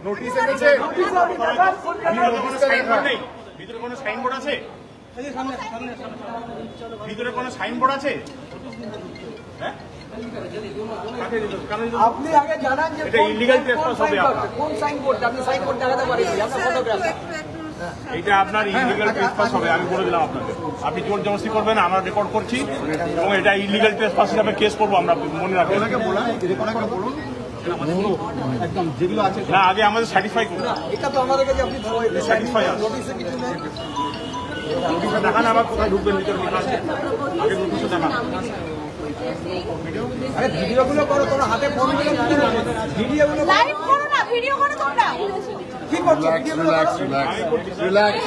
Notice এনেছে ভিতরে কোনো সাইনবোর্ড আছে? ভিতরে কোনো সাইনবোর্ড আছে? হ্যাঁ, আপনি আগে জানান যে এটা ইলিগাল ট্রেসপাস হবে আপনার। কোন সাইনবোর্ড, আপনি সাইনবোর্ড দেখাতে পারেন, আপনার ফটোগ্রাফ। এটা আপনার ইলিগাল ট্রেসপাস হবে, আমি বলে দিলাম আপনাকে। আপনি জোর জবরদস্তি করবেন, আমরা রেকর্ড করছি এবং এটা ইলিগাল ট্রেসপাস হিসাবে কেস করবো আমরা, মনে রাখবেন। একদম যেগুলো আছে না, আগে আমাদের স্যাটিসফাই করুন। এটা তো আমাদের কাছে আপনি স্যাটিসফাই আছে। নোটিশে কিছু নেই। নোটিশে দেখান আবার কোথায় ঢুকবেন, ভিতরে লেখা আছে। আগে নোটিশে দেখান। আরে ভিডিওগুলো করো, তোর হাতে ফোন নিয়ে ভিডিওগুলো লাইভ করো না, ভিডিও করো তোমরা। কি করছো? ভিডিওগুলো রিল্যাক্স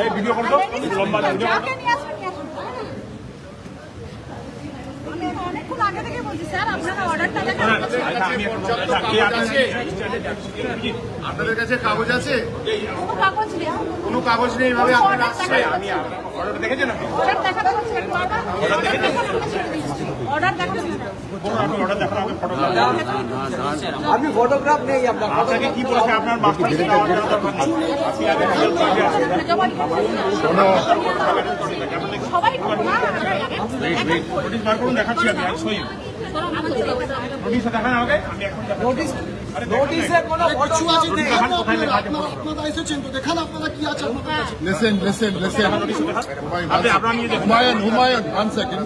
এই ভিডিও করো তো, লম্বা ভিডিও করো। যাকে নিয়ে আসবেন, নিয়ে আসুন। আমি অনেকক্ষণ আগে থেকে বলছি স্যার, আপনারা অর্ডারটা দেখান। আপনাদের কাছে কাগজ আছে? কোনো কাগজ নেই। কোনো কাগজ নেই, এইভাবে আপনারা আসছে। আমি অর্ডার দেখেছেন? আপনি অর্ডার দেখাতে হচ্ছে একটু বারবার। অর্ডার দেখান, অর্ডার দেখান। আপনি অর্ডার দেখান, আমাকে ফটো দেখান। আপনি ফটোগ্রাফ নেই আপনার। আপনাকে কি বলেছে আপনার মাস্টার? আপনি আগে সবাই করো না। নোটিশ বার করুন, দেখাচ্ছি আমি সই। নোটিশে দেখান আমাকে, আমি এখন নোটিশ নোটিশে কোনো ফটোগ্রাফ নেই। আপনারা এসেছেন তো দেখান, আপনারা কি আছে আপনাদের কাছে। লিসেন আপনারা নিয়ে দেখুন। Humayun 1 second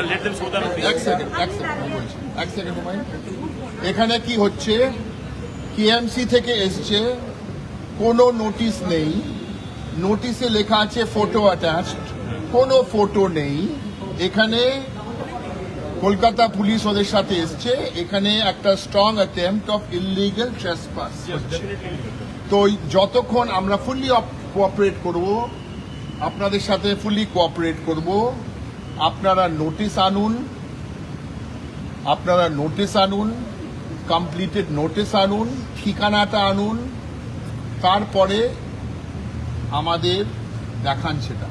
let them show the notice. এক সেকেন্ড হুমায়ুন, এখানে কি হচ্ছে? কেএমসি থেকে এসছে, কোনো নোটিশ নেই। নোটিশে লেখা আছে ফটো অ্যাটাচড, কোনো ফটো নেই। এখানে কলকাতা পুলিশ ওদের সাথে এসছে, এখানে একটা strong attempt of illegal trespass হচ্ছে। তো যতক্ষণ আমরা ফুললি কোঅপারেট করব, আপনাদের সাথে ফুললি কোঅপারেট করব, আপনারা নোটিশ আনুন, কমপ্লিটেড নোটিশ আনুন, ঠিকানাটা আনুন, তারপরে আমাদের দেখান সেটা।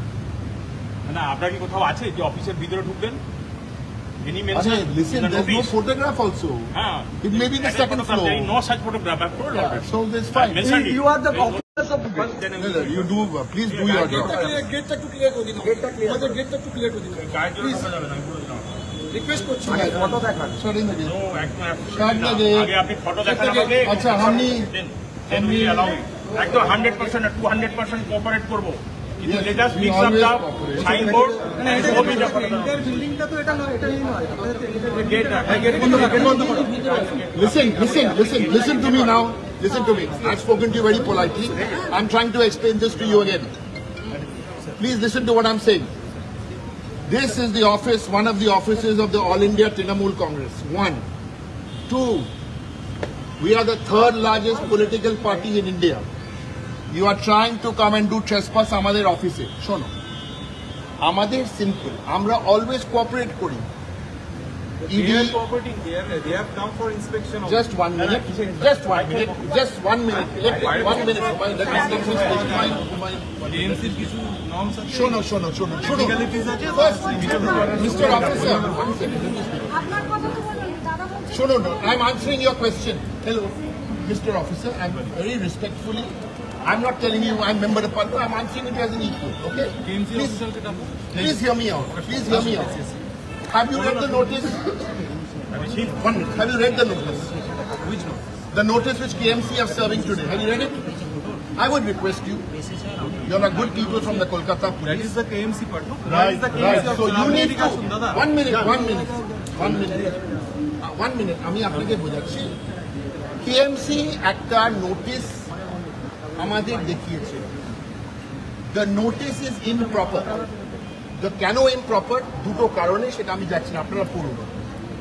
না, আপনার কি কোথাও আছে যে অফিসের ভিতরে ঢুকবেন? Any আরে mention listen, in the there's no notice? photograph also. It may be the second floor. There is no such photograph. I've told you already. So that's fine. I mentioned it. You are the officers of No, you do, please do your job. গেটটা একটু clear করে দিন। গেটটা clear, আমাদের গেটটা একটু clear করে দিন। গায়ে জোরে ঢোকা যাবে না, আমি বলে দিলাম। রিকোয়েস্ট করছি ফটো দেখান। Starting the gate. No, একদম Start the gate. আগে আপনি ফটো দেখান আমাকে। আচ্ছা, Then we allow it. একদম 100% আর 200% কোঅপারেট করব। কিন্তু Yes, let us we fix up always the cooperate. signboard and show me the inter বিল্ডিংটা তো এটা নয়, এটাই নয়। gate. Listen to me now. Listen to me. I've spoken to you very politely. I'm trying to explain this to you again. Please listen to what I'm saying. This is the office, one of the offices of the All India Trinamool Congress. 1. 2. We are the third largest political party in India. You are trying to come and do trespass আমাদের অফিসে। শোনো, আমাদের simple, আমরা always cooperate করি। They are cooperating. They have come for inspection. Just 1 minute. Just 1 minute. Just 1 minute. Let me 1 minute. Let me take this question. KMC কিছু norms আছে। শোনো। Legalities আছে। First, Mr. Officer, 1 second. আপনার কথা তো বলুন, দাদা বলছি। শোনো, I'm answering your question. Hello, Mr. Officer. I'm very respectfully. I'm not telling you I'm member of parliament. I'm answering it as an equal. Okay? KMC official কে ডাকো। Please hear me out. Have you read the notice? 1 minute. Have you read the notice? Which no? The notice which KMC are serving today. Have you read it? I would request you. You're a good people from the Kolkata That police. is the KMC part, no? That Right, is the right. KMC of So you need to. Dada. 1 minute. আমি আপনাকে বোঝাচ্ছি। KMC একটা notice আমাদের দেখিয়েছে। The notice is improper. The কেন improper? দুটো কারণে, সেটা আমি যাচ্ছি না, আপনারা পড়ুন।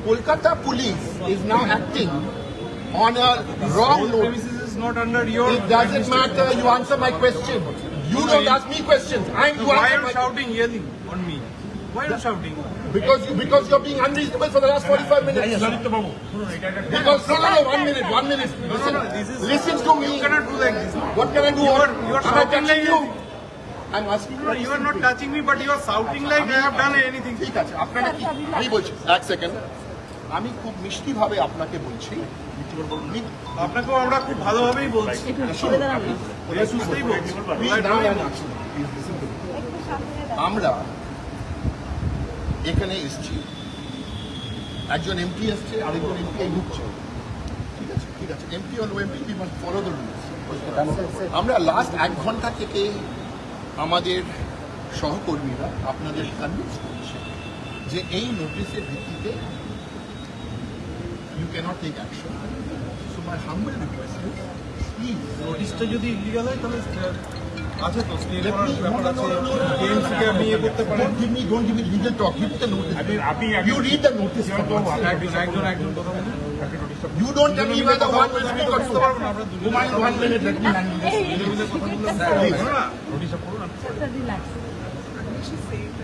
Kolkata police is now acting on a wrong notice. Premises is not under your. It doesn't matter. You answer my question. You don't ask me questions. You Why answer are you my shouting, yelling on me? Why are you shouting? because you're being unreasonable for the last 45 minutes. Lalit Babu, Because no, 1 minute. Listen to me. You cannot do like this. What can I do? You are Am I shouting touching like you? I'm asking No, you are not touching me, but you are shouting like I have done anything. ঠিক আছে, আপনারা কি আমি বলছি, এক second. আমি খুব মিষ্টিভাবে আপনাকে বলছি, আপনাকেও আমরা খুব ভালোভাবেই বলছি। ওরা সুস্থই বলছি। আমরা এখানে এসেছি, একজন এমপি এসছে, আরেকজন এমপি ঢুকছে, ঠিক আছে, ঠিক আছে, এমপি হল MP, we must follow the rules. আমরা লাস্ট 1 ঘন্টা থেকে আমাদের সহকর্মীরা আপনাদের কনভিন্স করছে যে এই নোটিশের ভিত্তিতে you can't take action. So my humble request is please নোটিশটা যদি ইলিগাল হয় তাহলে আছে তো স্টে করার ব্যাপার আছে। কেএমসিকে আপনি ইয়ে করতে পারেন। don't give me legal talk. Read the notice. You read the notice. একজন কথা বলুন। You don't tell me whether one will speak or two. Humayun, 1 minute, let me handle this. Please.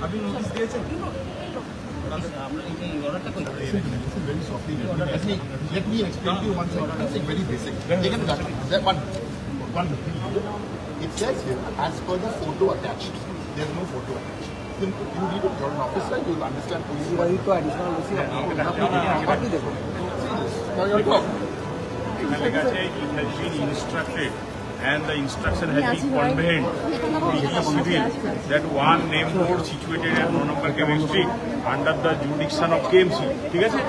আপনি নোটিশ দিয়েছেন? Listen very softly. Let me explain to you one thing. Something very basic. Take it that one. It says here, as per the photo attached. There's no photo attached. Simple. You read it, you're an officer, you'll understand. Now you're talking. It has been instructed and the instruction has been conveyed to civil that one name board situated at 9 number KM Street under the jurisdiction of KMC. ঠিক আছে?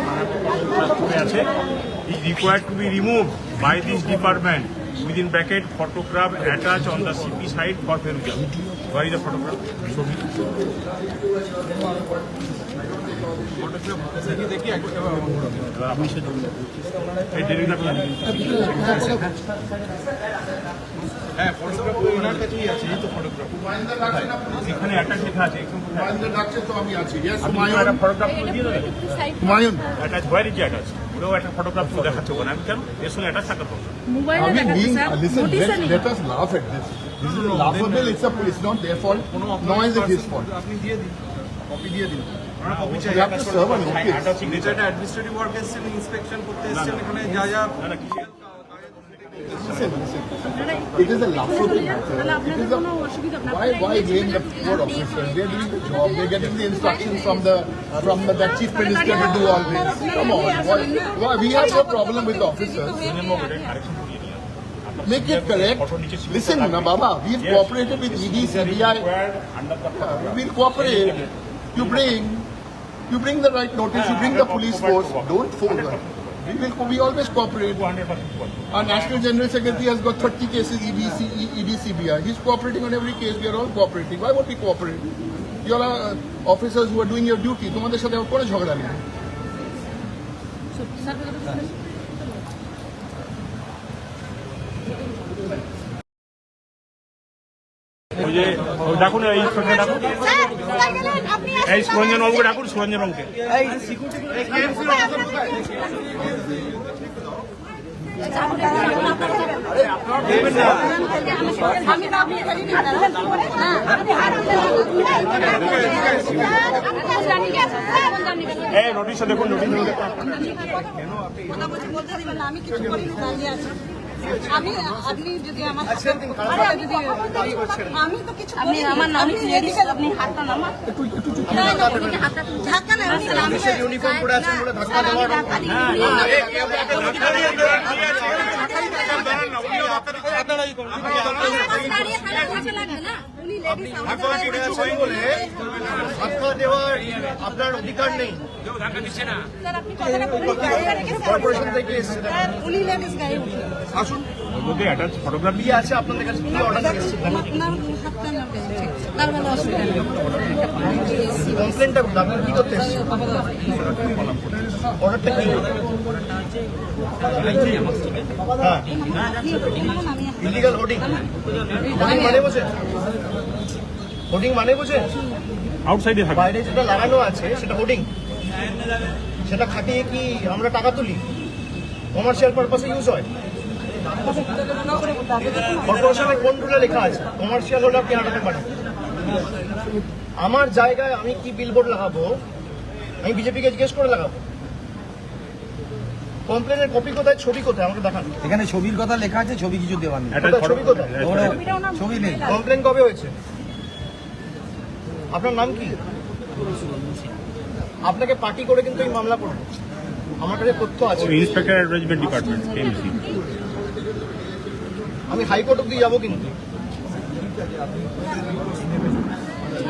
Is required to be removed by this department. Within bracket, photograph attached on the CP side for perusal. Where is the photograph? দেখি এই delivery হ্যাঁ photograph তো ওনার কাছেই আছে। এই তো ফটোগ্রাফ এখানে অ্যাটাচ লেখা আছে। Humayun ডাকছে তো আমি আছি। Yes, আপনি Humayun. একটা ফটোগ্রাফ দিয়ে দেবেন। Humayun. Attach where is attach? ওরাও একটা ফটোগ্রাফ তো দেখাচ্ছে ওখানে। আমি কেন এর সঙ্গে অ্যাটাচ থাকার কথা? I mean, listen, let us laugh at this. This is laughable. It's not their fault. Nor is it his fault. আপনি দিয়ে দিন, কপি দিয়ে দিন। আমরা কপি চাই। You have to serve a notice. এটা অ্যাডমিনিস্ট্রেটিভ ওয়ার্ক এসেছেন, ইন্সপেকশন করতে এসেছেন, এখানে যা যা Listen. It is a laughable matter. It is a, why blame the poor officers? They're doing the job. They're getting the instructions from the chief minister to do all this. Come on. Why? We have no problem with the officers. Make it correct. Listen, na Baba, we've cooperated with ED, CBI. We'll cooperate. You bring the right notice. You bring the police force. Don't fool them. We always cooperate. Our National General Secretary has got 30 cases ED, CBI. He's cooperating on every case. We are all cooperating. Why won't we cooperate? You are officers who are doing your duty. তোমাদের সাথে কোনো ঝগড়া নেই। ওই যে ডাকুন এই inspector ডাকুন। এই সুরঞ্জন বাবুকে ডাকুন, সুরঞ্জন বাবুকে। এই নোটিশটা দেখুন, নোটিশ আমি কিছু করিনি, দাঁড়িয়ে আছি। আমি আপনি যদি আমার আমি তো কিছু করিনি। আমার নাম আপনি হাতটা নামা ধাক্কা না, আমি ইউনিফর্ম পরে আছেন বলে ধাক্কা দেওয়া ধাক্কা দেওয়ার আপনার অধিকার নেই। কর্পোরেশন থেকে উনি লেডিস গায়ে আসুন। ওর মধ্যে অ্যাটাচ ফটোগ্রাফি আছে আপনাদের কাছে কি অর্ডার এসেছে? আপনার হাতটা নামবে তার মানে অসুবিধা নেই। কমপ্লেনটা আপনার কি করতে এসেছে? অর্ডারটা কি? হ্যাঁ ইলিগাল হোর্ডিং। হোর্ডিং মানে বোঝেন? হোর্ডিং মানে বোঝেন? আউটসাইডে থাকে। বাইরে যেটা লাগানো আছে সেটা হোর্ডিং। সেটা খাটিয়ে কি আমরা টাকা তুলি? কমার্শিয়াল পারপাসে ইউজ হয়। কর্পোরেশনের কোন রুলে লেখা আছে কমার্শিয়াল হলে আপনি আটাতে পারেন? আমার জায়গায় আমি কি বিলবোর্ড লাগাবো? আমি বিজেপিকে জিজ্ঞেস করে লাগাবো? কমপ্লেনের কপি কোথায়, ছবি কোথায় আমাকে দেখান। এখানে ছবির কথা লেখা আছে, ছবি কিছু দেওয়া নেই। অ্যাটাচ ছবি কোথায়? ছবি নেই। কমপ্লেন কবে হয়েছে? আপনার নাম কি? আপনাকে পার্টি করে কিন্তু এই মামলা করবো। আমার কাছে তথ্য আছে। Inspector advertisement department KMC. আমি হাইকোর্ট অব্দি যাবো, কিন্তু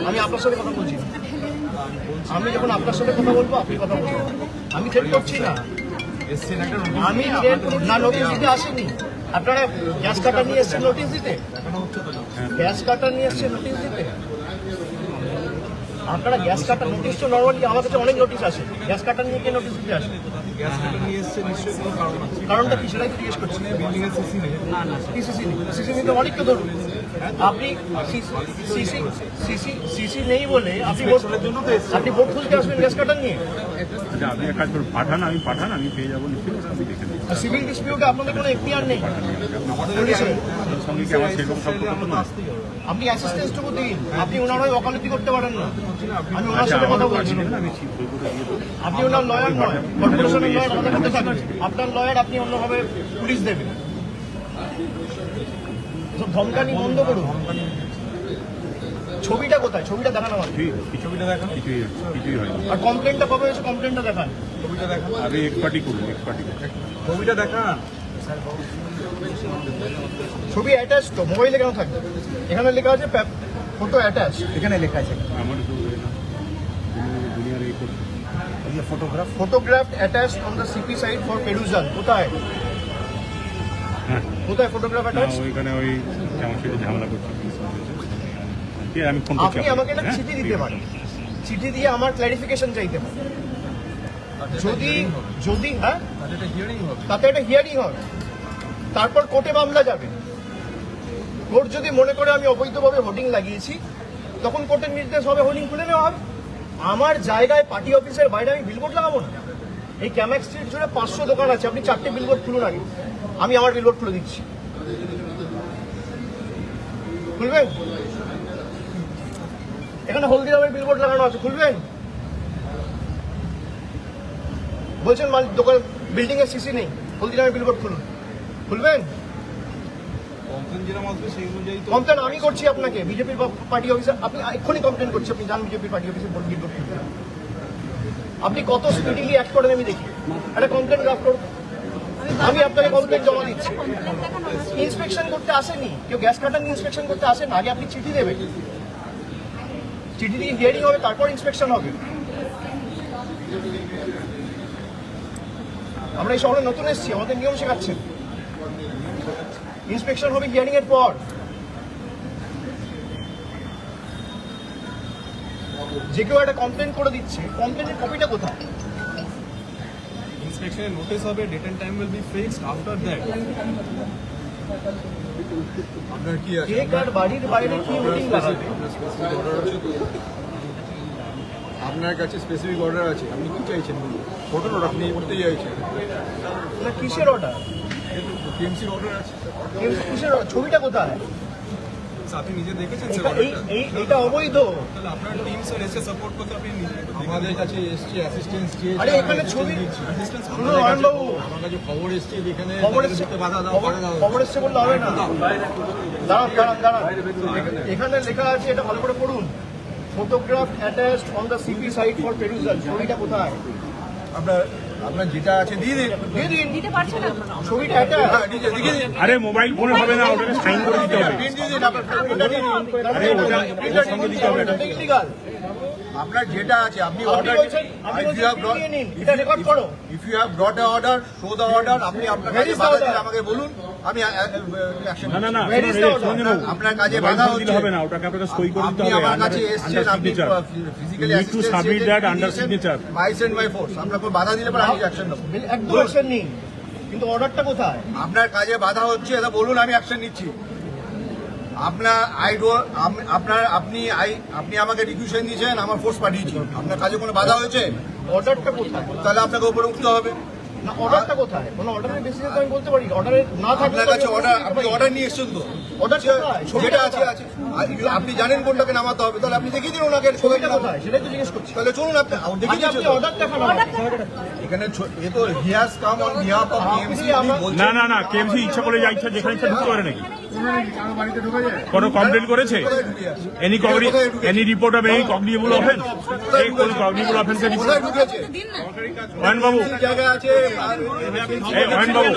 আমি আপনার সাথে কথা বলছি না। আমি যখন আপনার সাথে কথা বলবো আপনি কথা বলবো, আমি থ্রেট করছি না। আমি না নোটিশ দিতে আসিনি। আপনারা গ্যাস কাটার নিয়ে এসছেন নোটিশ দিতে, গ্যাস কাটার নিয়ে এসছেন নোটিশ দিতে। আপনারা গ্যাস কাটার নোটিশ তো নর্মালি আমার কাছে অনেক নোটিশ আসে, গ্যাস কাটার নিয়ে কে নোটিশ দিতে আসে? কারণটা কি সেটাই তো জিজ্ঞেস করছি। সিসি নিতে অনেক তো ধরুন, আপনি সিসি নেই বলে আপনি ভোট খুলতে আসবেন গ্যাস কাটার নিয়ে। আচ্ছা, আপনি এক কাজ করুন, পাঠান, আমি পেয়ে যাবো নিশ্চয়ই, আমি দেখে নেবো। সিভিল ডিসপিউটে আপনাদের কোনো এখতিয়ার নেই। ওর সঙ্গে কি আমার সেরকম সম্পর্ক তো না। আপনি অ্যাসিস্ট্যান্সটুকু দিন, আপনি ওনার হয়ে ওকালতি করতে পারেন না। আমি ওনার আচ্ছা, সাথে কথা আমার বলছি। কাছে আমি বই করে দিয়ে দেবো। আপনি ওনার লয়ার নয়, কর্পোরেশনের লয়ার আমাদের করতে থাকবেন। আপনার লয়ার আপনি অন্যভাবে পুলিশ দেবেন। সব ধমকানি বন্ধ করুন। ছবিটা কোথায়? ছবিটা দেখান আমার। ছবিটা দেখান, কিছুই হয়নি। আর কমপ্লেনটা কবে হয়েছে? কমপ্লেনটা দেখান। আমি এক্সপার্টি করুন, এক্সপার্টি করুন। ছবিটা দেখান। ছবি অ্যাটাচ তো, মোবাইলে কেন থাকবে? এখানে লেখা আছে ফটো অ্যাটাচ। এখানে লেখা আছে আমার তো দুনিয়ার এই করছে। Photograph. Photographed attached on the CP site for perusal. কোথায়? হ্যাঁ, কোথায় ফটোগ্রাফ না, অ্যাটাচ? ওইখানে ওই আমার সাথে ঝামেলা করছে। ঠিক আছে, আমি ফোন করছি আপনি আমাকে একটা হ্যাঁ? চিঠি দিতে পারেন, চিঠি দিয়ে আমার ক্ল্যারিফিকেশন চাইতে পারেন। যদি হ্যাঁ তাতে একটা হিয়ারিং হবে, তারপর কোর্টে মামলা যাবে। কোর্ট যদি মনে করে আমি অবৈধভাবে হোর্ডিং লাগিয়েছি, তখন কোর্টের নির্দেশ হবে হোর্ডিং খুলে নেওয়া হবে। আমার জায়গায় পার্টি অফিসের বাইরে আমি বিলবোর্ড লাগাবো না। এই ক্যামাক স্ট্রিট জুড়ে 500 দোকান আছে, আপনি 4টে বিলবোর্ড খুলুন আগে। আমি আমার বিলবোর্ড খুলে দিচ্ছি, খুলবেন? এখানে হলদিরামের বিলবোর্ড লাগানো আছে, খুলবেন? বলছেন মালিক দোকান বিল্ডিং এর সিসি নেই, হলদিরামের বিলবোর্ড খুলুন, খুলবেন? কমপ্লেন আমি করছি আপনাকে, বিজেপির পার্টি অফিসার। আপনি এক্ষুনি কমপ্লেন করছি, আপনি যান বিজেপির পার্টি অফিসে বিলবোর্ড খুলতে। আপনি কত স্পিডিলি অ্যাক্ট করেন আমি দেখি। একটা কমপ্লেন ড্রাফট করুন, আমি আপনাকে কমপ্লেন জমা দিচ্ছি। ইন্সপেকশন করতে আসেনি কেউ, গ্যাস কাটার ইন্সপেকশন করতে আসেন। আগে আপনি চিঠি দেবেন, চিঠি দিয়ে হিয়ারিং হবে, তারপর ইন্সপেকশন হবে। আমরা এই শহরে নতুন এসেছি, আমাদের নিয়ম শেখাচ্ছেন। ইন্সপেকশন হবে হিয়ারিং এর পর। যে কেউ একটা কমপ্লেন করে দিচ্ছে, কমপ্লেনের কপিটা কোথায়? ইন্সপেকশনের নোটিস হবে, date and time will be fixed after that. আপনার কি আছে? কে কার বাড়ির বাইরে কি হোর্ডিং লাগাবে? আপনার কাছে স্পেসিফিক অর্ডার আছে, আপনি কি চাইছেন বলুন? ফটো নোট আপনি করতে চাইছেন না কিসের অর্ডার? টিএমসির অর্ডার আছে, কিসের order? ছবিটা কোথায়? আপনি নিজে দেখেছেন এইটা অবৈধ। তাহলে আপনার টিম স্যার এসে সাপোর্ট করতে আপনি আমাদের কাছে এসছে অ্যাসিস্ট্যান্স চেয়েছে। আরে এখানে ছবি অ্যাসিস্ট্যান্স শুনুন অয়নবাবু, আমার কাছে খবর এসছে এখানে খবর এসছে, বাধা দাও, বাধা দাও। খবর এসছে বললে হবে না। দাঁড়ান। এখানে লেখা আছে, এটা ভালো করে পড়ুন। Photograph attached on the CP site for perusal. ছবিটা কোথায়? আপনার যেটা আছে দিয়ে দিন। দিয়ে দিন। দিতে পারছেন না? ছবিটা এটা আরে মোবাইল ফোনে হবে না, ওটা সাইন করে দিতে হবে। আরে ওটা ওর সঙ্গে দিতে হবে। ইলিগাল। আপনার যেটা আছে আপনি আপনি অর্ডার বলছেন নিয়ে নিন, এটা রেকর্ড করো। If you have brought a order show the order. আপনি আপনার Where কাছে is the বাধা order? দিলে আমাকে বলুন, আমি অ্যাকশন না না না, Where is the order? শুনুন, আপনার কাজে মোবাইল বাধা ফোন দিলে হচ্ছে। হবে না, ওটাকে আপনাকে সই করে দিতে আপনি হবে। আমার কাছে এসেছেন, আপনি physically You need to submit that under signature. By send by force. আপনার কোনো বাধা দিলে পরে আমি অ্যাকশন নেব। একদম অ্যাকশন নিন, কিন্তু অর্ডারটা কোথায়? আপনার কাজে বাধা হচ্ছে, এটা বলুন, আমি অ্যাকশন নিচ্ছি। আপনার আপনি আমাকে রিকুয়েশন দিয়েছেন, আমার ফোর্স পাঠিয়েছি। আপনার কাজে কোনো বাধা হয়েছে, অর্ডারটা কোথায়? তাহলে আপনাকে উপরে উঠতে হবে। না অর্ডারটা কোথায়? কোনো অর্ডারের বেসিসে তো আমি বলতে পারি, অর্ডারে না থাকলে আপনার কাছে অর্ডার, আপনি অর্ডার নিয়ে এসেছেন তো, অর্ডার কোথায়? যেটা আছে আছে। আপনি জানেন কোনটাকে নামাতে হবে, তাহলে আপনি দেখিয়ে দিন ওনাকে। ছবিটা কোথায় সেটাই তো জিজ্ঞেস করছি। তাহলে চলুন, আপনি দেখিয়ে আপনি দিচ্ছেন। অর্ডার দেখান আমাকে। এখানে এ তো he has come on behalf of TMC. না না না, কেএমসি ইচ্ছা করে যা ইচ্ছা যেখানে ইচ্ছা ঢুকতে পারে নাকি? কোনো কমপ্লেন করেছে? Any report of any cognizable offence? এই কোন কগনিজেবল অফেন্সের রিপোর্ট? কোথায় ঢুকেছে? দিন না। অয়ন বাবু, কি জায়গায় আছে? এই অয়ন বাবু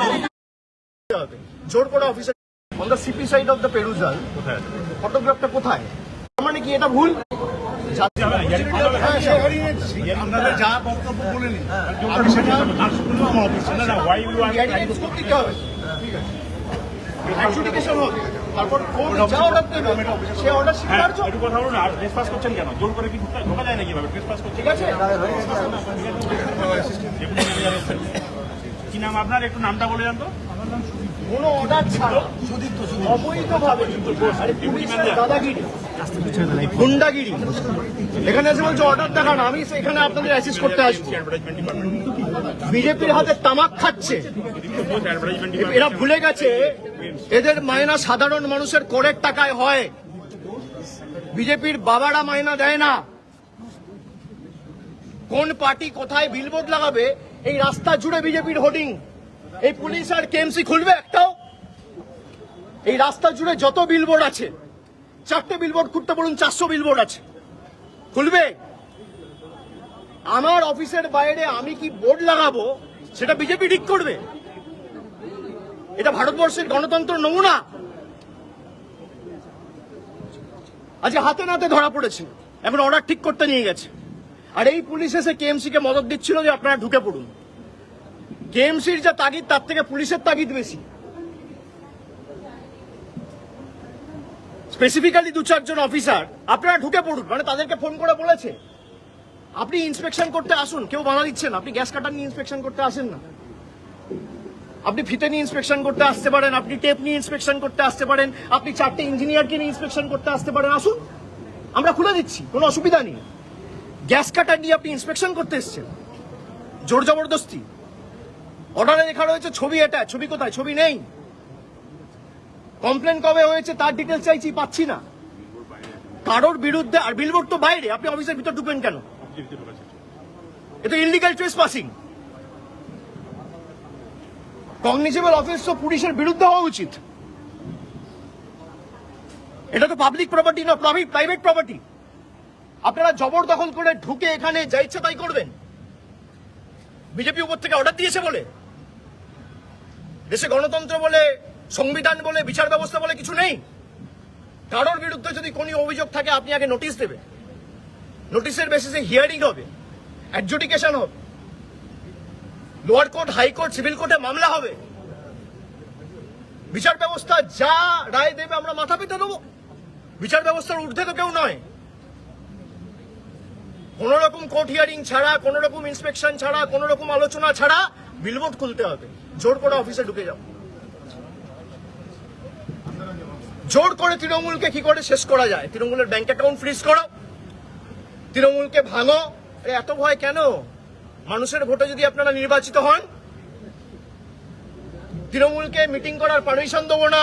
জোর করে officer on the CP side of the perusal কোথায়? ফটোগ্রাফটা কোথায়? তার মানে কি এটা ভুল? আপনাদের যা বক্তব্য বলে নিন। অ্যাডজুডিকেশন হোক, তারপর কোর্ট যা অর্ডার দেবে সে অর্ডার হ্যাঁ, স্বীকার্য। একটু কথা বলুন। আর ট্রেসপাস করছেন কেন? জোর করে কি ঢোকা যায় না? কিভাবে ট্রেসপাস করছেন? ঠিক আছে, কি নাম আপনার? একটু নামটা বলে যান তো। কোনো অর্ডার ছাড়া অবৈধভাবে আরে পুলিশের দাদাগিরি, গুন্ডাগিরি, এখানে এসে বলছে অর্ডার দেখান, আমি এখানে আপনাদের অ্যাসিস্ট করতে আসবো। বিজেপির হাতে তামাক খাচ্ছে, এরা ভুলে গেছে এদের মায়না সাধারণ মানুষের করের টাকায় হয়। বিজেপির বাবারা মায়না দেয় না। কোন পার্টি কোথায় বিলবোর্ড লাগাবে এই রাস্তা জুড়ে বিজেপির হোর্ডিং, এই পুলিশ আর কেএমসি খুলবে একটাও? এই রাস্তা জুড়ে যত বিলবোর্ড আছে, 4টে বিলবোর্ড খুলতে বলুন, 400 বিলবোর্ড আছে, খুলবে? আমার অফিসের বাইরে আমি কি বোর্ড লাগাবো সেটা বিজেপি ঠিক করবে? এটা ভারতবর্ষের গণতন্ত্র নমুনা। আজকে হাতে নাতে ধরা পড়েছে, এখন অর্ডার ঠিক করতে নিয়ে গেছে। আর এই পুলিশ এসে কেএমসি কে মদত দিচ্ছিল যে আপনারা ঢুকে পড়ুন। কেএমসির যা তাগিদ তার থেকে পুলিশের তাগিদ বেশি। স্পেসিফিক্যালি 2-4 জন অফিসার আপনারা ঢুকে পড়ুন, মানে তাদেরকে ফোন করে বলেছে আপনি ইন্সপেকশন করতে আসুন। কেউ বাধা দিচ্ছেন? আপনি গ্যাস কাটার নিয়ে ইন্সপেকশন করতে আসেন না, আপনি ফিতে নিয়ে ইন্সপেকশন করতে আসতে পারেন, আপনি টেপ নিয়ে ইন্সপেকশন করতে আসতে পারেন, আপনি 4টে ইঞ্জিনিয়ারকে নিয়ে ইন্সপেকশন করতে আসতে পারেন, আসুন, আমরা খুলে দিচ্ছি, কোনো অসুবিধা নেই। গ্যাস কাটার নিয়ে আপনি ইন্সপেকশন করতে এসছেন, জোর জবরদস্তি। অর্ডারে লেখা রয়েছে ছবি, এটা ছবি কোথায়? ছবি নেই। কমপ্লেন কবে হয়েছে তার ডিটেলস চাইছি, পাচ্ছি না। কারোর বিরুদ্ধে, আর বিলবোর্ড তো বাইরে, আপনি অফিসের ভিতর ঢুকবেন কেন? এটা ইললিগাল ট্রেসপাসিং। কগনিজেবল অফেন্স তো পুলিশের বিরুদ্ধে হওয়া উচিত। এটা তো পাবলিক প্রপার্টি না, প্রাইভেট প্রপার্টি। আপনারা জবরদখল করে ঢুকে এখানে যা ইচ্ছা তাই করবেন? বিজেপি উপর থেকে অর্ডার দিয়েছে বলে? দেশে গণতন্ত্র বলে, সংবিধান বলে, বিচার ব্যবস্থা বলে কিছু নেই? কারোর বিরুদ্ধে যদি কোনো অভিযোগ থাকে আপনি আগে নোটিশ দেবে, নোটিশের বেসিসে হিয়ারিং হবে, অ্যাডজুডিকেশন হবে, লোয়ার কোর্ট, হাইকোর্ট, সিভিল কোর্টে মামলা হবে। বিচার ব্যবস্থা যা রায় দেবে আমরা মাথা পেতে দেবো। বিচার ব্যবস্থার ঊর্ধ্বে তো কেউ নয়। কোন রকম কোর্ট হিয়ারিং ছাড়া, কোন রকম ইন্সপেকশন ছাড়া, কোন রকম আলোচনা ছাড়া বিলবোর্ড খুলতে হবে। জোর করে অফিসে ঢুকে যাও। জোর করে তৃণমূলকে কি করে শেষ করা যায়? তৃণমূলের ব্যাংক অ্যাকাউন্ট ফ্রিজ করো, তৃণমূলকে ভাঙো। এত ভয় কেন? মানুষের ভোটে যদি আপনারা নির্বাচিত হন, তৃণমূলকে মিটিং করার পারমিশন দেবো না,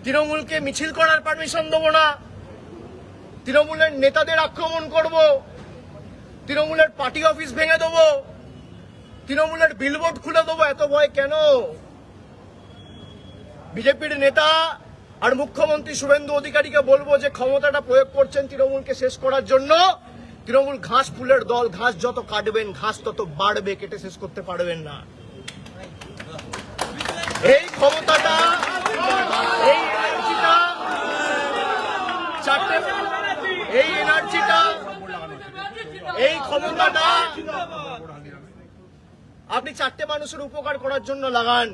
তৃণমূলকে মিছিল করার পারমিশন দেবো না, তৃণমূলের নেতাদের আক্রমণ করব, তৃণমূলের পার্টি অফিস ভেঙে দেবো, তৃণমূলের বিলবোর্ড খুলে দেবো। এত ভয় কেন? বিজেপির নেতা আর মুখ্যমন্ত্রী শুভেন্দু অধিকারীকে বলবো যে ক্ষমতাটা প্রয়োগ করছেন তৃণমূলকে শেষ করার জন্য। তৃণমূল ঘাস ফুলের দল, ঘাস যত কাটবেন ঘাস তত বাড়বে, কেটে শেষ করতে পারবেন না। এই ক্ষমতাটা, এই এনার্জিটা, এই এনার্জিটা, এই ক্ষমতাটা আপনি 4টে মানুষের উপকার করার জন্য লাগান।